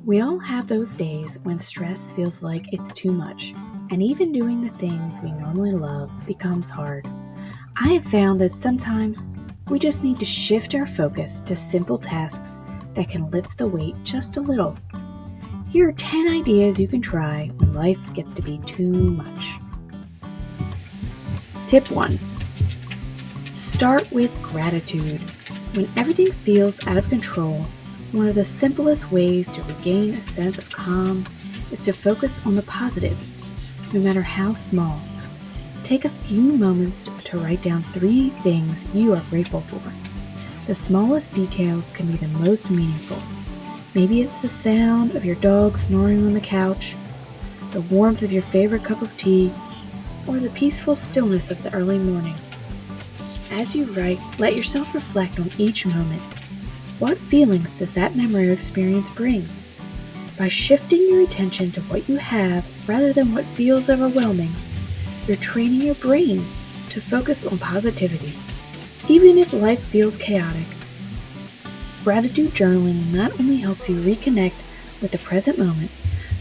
We all have those days when stress feels like it's too much, and even doing the things we normally love becomes hard. I have found that sometimes we just need to shift our focus to simple tasks that can lift the weight just a little. Here are 10 ideas you can try when life gets to be too much. Tip 1. Start with gratitude. When everything feels out of control, one of the simplest ways to regain a sense of calm is to focus on the positives, no matter how small. Take a few moments to write down 3 things you are grateful for. The smallest details can be the most meaningful. Maybe it's the sound of your dog snoring on the couch, the warmth of your favorite cup of tea, or the peaceful stillness of the early morning. As you write, let yourself reflect on each moment. What feelings does that memory or experience bring? By shifting your attention to what you have rather than what feels overwhelming, you're training your brain to focus on positivity, even if life feels chaotic. Gratitude journaling not only helps you reconnect with the present moment,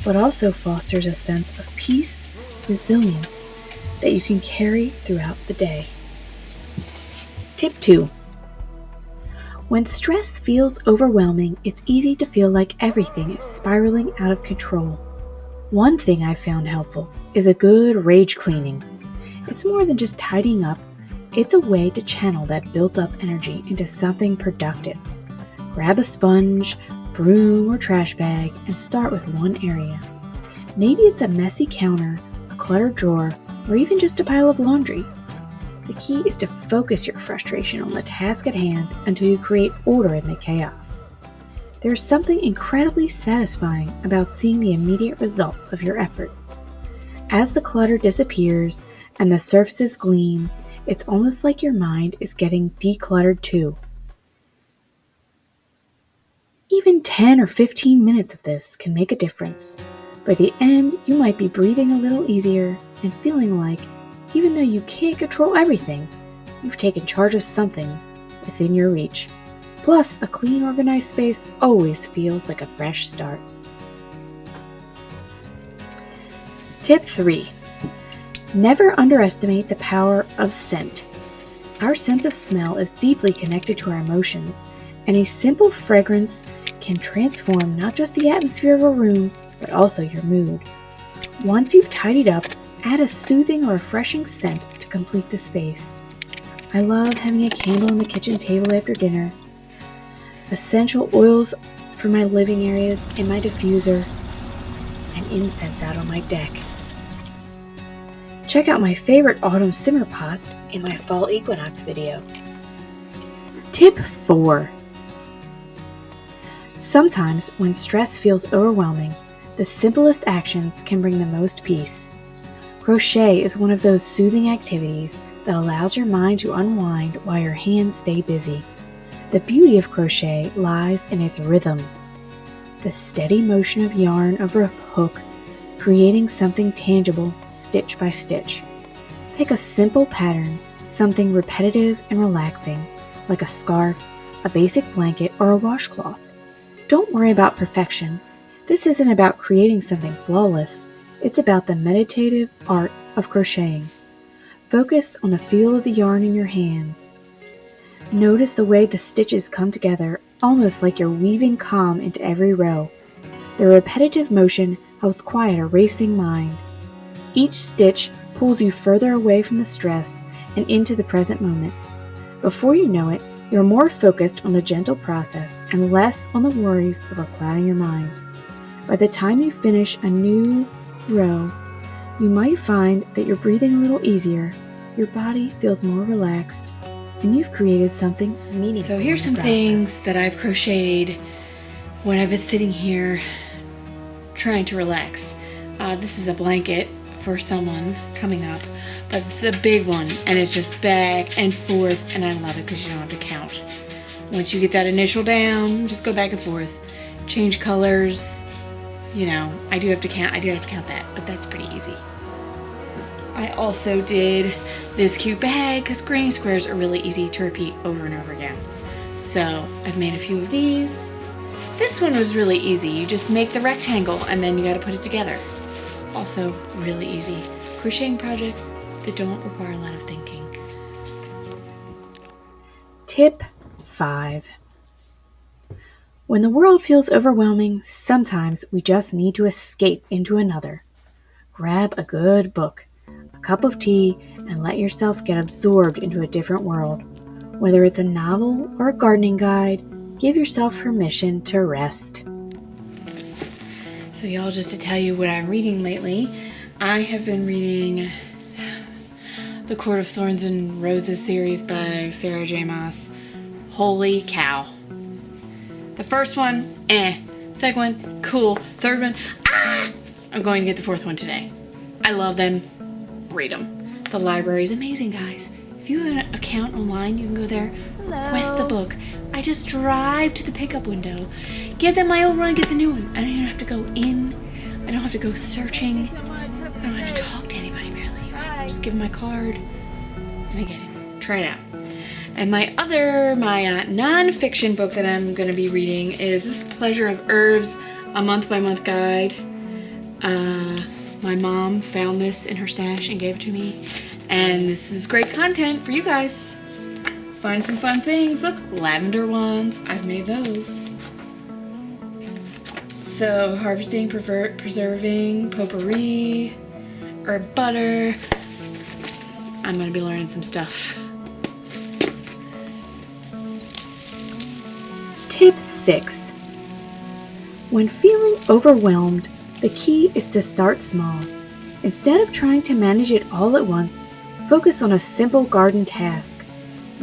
but also fosters a sense of peace, resilience that you can carry throughout the day. Tip 2. When stress feels overwhelming, it's easy to feel like everything is spiraling out of control. One thing I've found helpful is a good rage cleaning. It's more than just tidying up, it's a way to channel that built up energy into something productive. Grab a sponge, broom, or trash bag and start with one area. Maybe it's a messy counter, a cluttered drawer, or even just a pile of laundry. The key is to focus your frustration on the task at hand until you create order in the chaos. There's something incredibly satisfying about seeing the immediate results of your effort. As the clutter disappears and the surfaces gleam, it's almost like your mind is getting decluttered too. Even 10 or 15 minutes of this can make a difference. By the end, you might be breathing a little easier and feeling like, even though you can't control everything, you've taken charge of something within your reach. Plus, a clean, organized space always feels like a fresh start. Tip 3. Never underestimate the power of scent. Our sense of smell is deeply connected to our emotions, and a simple fragrance can transform not just the atmosphere of a room, but also your mood. Once you've tidied up, add a soothing or refreshing scent to complete the space. I love having a candle on the kitchen table after dinner, essential oils for my living areas in my diffuser, and incense out on my deck. Check out my favorite autumn simmer pots in my fall equinox video. Tip 4. Sometimes when stress feels overwhelming, the simplest actions can bring the most peace. Crochet is one of those soothing activities that allows your mind to unwind while your hands stay busy. The beauty of crochet lies in its rhythm, the steady motion of yarn over a hook, creating something tangible stitch by stitch. Pick a simple pattern, something repetitive and relaxing, like a scarf, a basic blanket, or a washcloth. Don't worry about perfection. This isn't about creating something flawless. It's about the meditative art of crocheting. Focus on the feel of the yarn in your hands. Notice the way the stitches come together, almost like you're weaving calm into every row. The repetitive motion helps quiet a racing mind. Each stitch pulls you further away from the stress and into the present moment. Before you know it, you're more focused on the gentle process and less on the worries that were clouding your mind. By the time you finish a new row, you might find that you're breathing a little easier, your body feels more relaxed, and you've created something meaningful. So here's some things that I've crocheted when I've been sitting here trying to relax. This is a blanket for someone coming up, but it's a big one, and it's just back and forth, and I love it because you don't have to count. Once you get that initial down, just go back and forth, change colors. You know, I do have to count that, but that's pretty easy. I also did this cute bag because granny squares are really easy to repeat over and over again. So I've made a few of these. This one was really easy. You just make the rectangle and then you got to put it together. Also really easy. Crocheting projects that don't require a lot of thinking. Tip 5. When the world feels overwhelming, sometimes we just need to escape into another. Grab a good book, a cup of tea, and let yourself get absorbed into a different world. Whether it's a novel or a gardening guide, give yourself permission to rest. So y'all, just to tell you what I'm reading lately, I have been reading the Court of Thorns and Roses series by Sarah J. Maas. Holy cow. The first one, Second one, cool. Third one, I'm going to get the fourth one today. I love them. Read them. The library is amazing, guys. If you have an account online, you can go there, request the book. I just drive to the pickup window, get them my old one, get the new one. I don't even have to go in. I don't have to go searching. I don't have to talk to anybody barely. Just give them my card, and I get it. Try it out. And my non-fiction book that I'm going to be reading is this Pleasure of Herbs, a month-by-month guide. My mom found this in her stash and gave it to me. And this is great content for you guys. Find some fun things. Look, lavender ones. I've made those. So, harvesting, preserving, potpourri, herb butter. I'm going to be learning some stuff. Tip 6. When feeling overwhelmed, the key is to start small. Instead of trying to manage it all at once, focus on a simple garden task.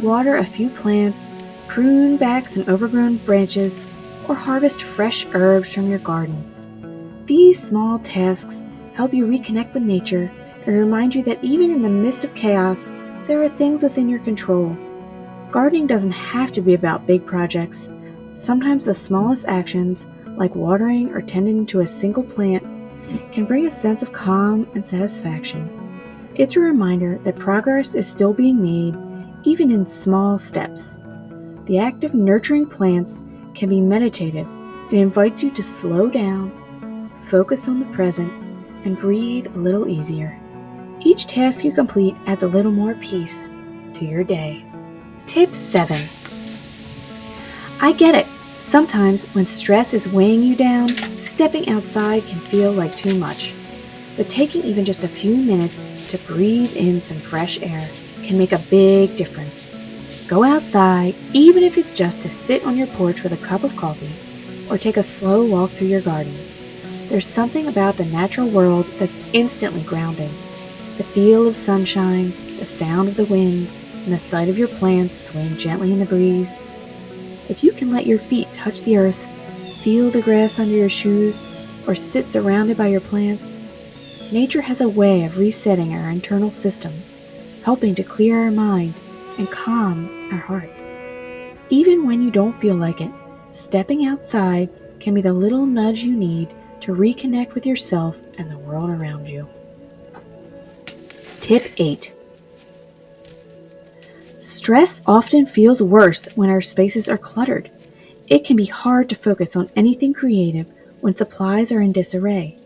Water a few plants, prune back some overgrown branches, or harvest fresh herbs from your garden. These small tasks help you reconnect with nature and remind you that even in the midst of chaos, there are things within your control. Gardening doesn't have to be about big projects. Sometimes the smallest actions, like watering or tending to a single plant, can bring a sense of calm and satisfaction. It's a reminder that progress is still being made, even in small steps. The act of nurturing plants can be meditative. It invites you to slow down, focus on the present, and breathe a little easier. Each task you complete adds a little more peace to your day. Tip 7. I get it. Sometimes when stress is weighing you down, stepping outside can feel like too much. But taking even just a few minutes to breathe in some fresh air can make a big difference. Go outside, even if it's just to sit on your porch with a cup of coffee, or take a slow walk through your garden. There's something about the natural world that's instantly grounding. The feel of sunshine, the sound of the wind, and the sight of your plants swaying gently in the breeze. If you can let your feet touch the earth, feel the grass under your shoes, or sit surrounded by your plants, nature has a way of resetting our internal systems, helping to clear our mind and calm our hearts. Even when you don't feel like it, stepping outside can be the little nudge you need to reconnect with yourself and the world around you. Tip 8. Stress often feels worse when our spaces are cluttered. It can be hard to focus on anything creative when supplies are in disarray.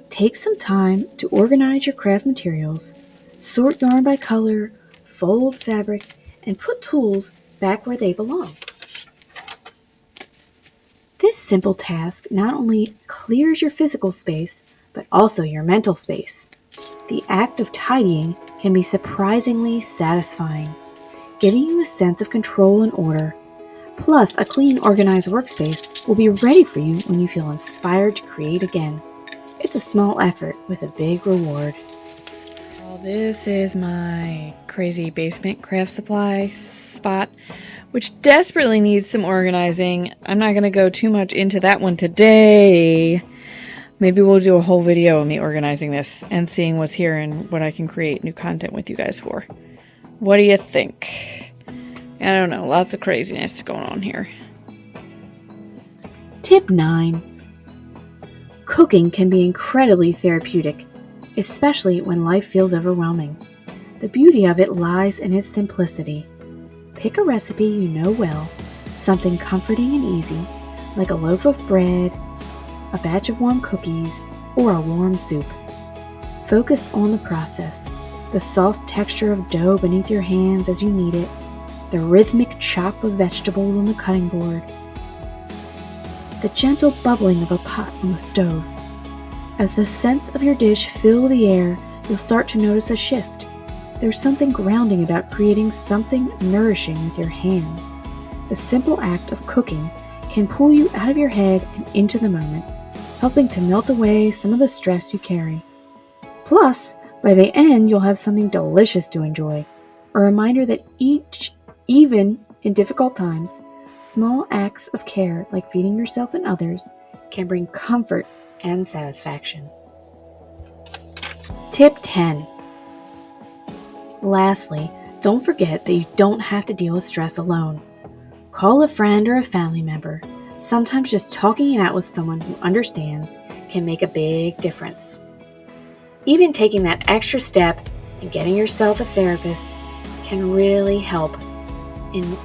Take some time to organize your craft materials, sort yarn by color, fold fabric, and put tools back where they belong. This simple task not only clears your physical space, but also your mental space. The act of tidying can be surprisingly satisfying, giving you a sense of control and order. Plus, a clean, organized workspace will be ready for you when you feel inspired to create again. It's a small effort with a big reward. Well, this is my crazy basement craft supply spot, which desperately needs some organizing. I'm not going to go too much into that one today. Maybe we'll do a whole video of me organizing this and seeing what's here and what I can create new content with you guys for. What do you think? I don't know, lots of craziness going on here. Tip 9. Cooking can be incredibly therapeutic. especially when life feels overwhelming. The beauty of it lies in its simplicity. Pick a recipe you know well, something comforting and easy, like a loaf of bread, a batch of warm cookies, or a warm soup. Focus on the process, the soft texture of dough beneath your hands as you knead it, the rhythmic chop of vegetables on the cutting board, the gentle bubbling of a pot on the stove. As the scents of your dish fill the air, you'll start to notice a shift. There's something grounding about creating something nourishing with your hands. The simple act of cooking can pull you out of your head and into the moment, helping to melt away some of the stress you carry. Plus, by the end, you'll have something delicious to enjoy, a reminder that even in difficult times, small acts of care like feeding yourself and others can bring comfort and satisfaction. Tip 10. Lastly, don't forget that you don't have to deal with stress alone. Call a friend or a family member. Sometimes just talking it out with someone who understands can make a big difference. Even taking that extra step and getting yourself a therapist can really help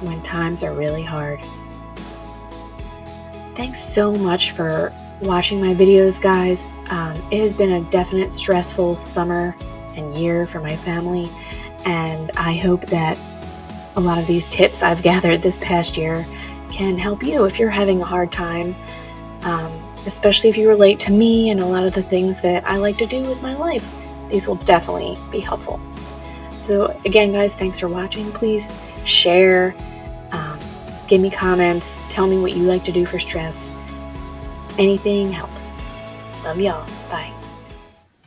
when times are really hard. Thanks so much for watching my videos, guys. It has been a definite stressful summer and year for my family, and I hope that a lot of these tips I've gathered this past year can help you if you're having a hard time, especially if you relate to me and a lot of the things that I like to do with my life. These will definitely be helpful. So again, guys, thanks for watching. Please share, give me comments, tell me what you like to do for stress. Anything helps. Love y'all.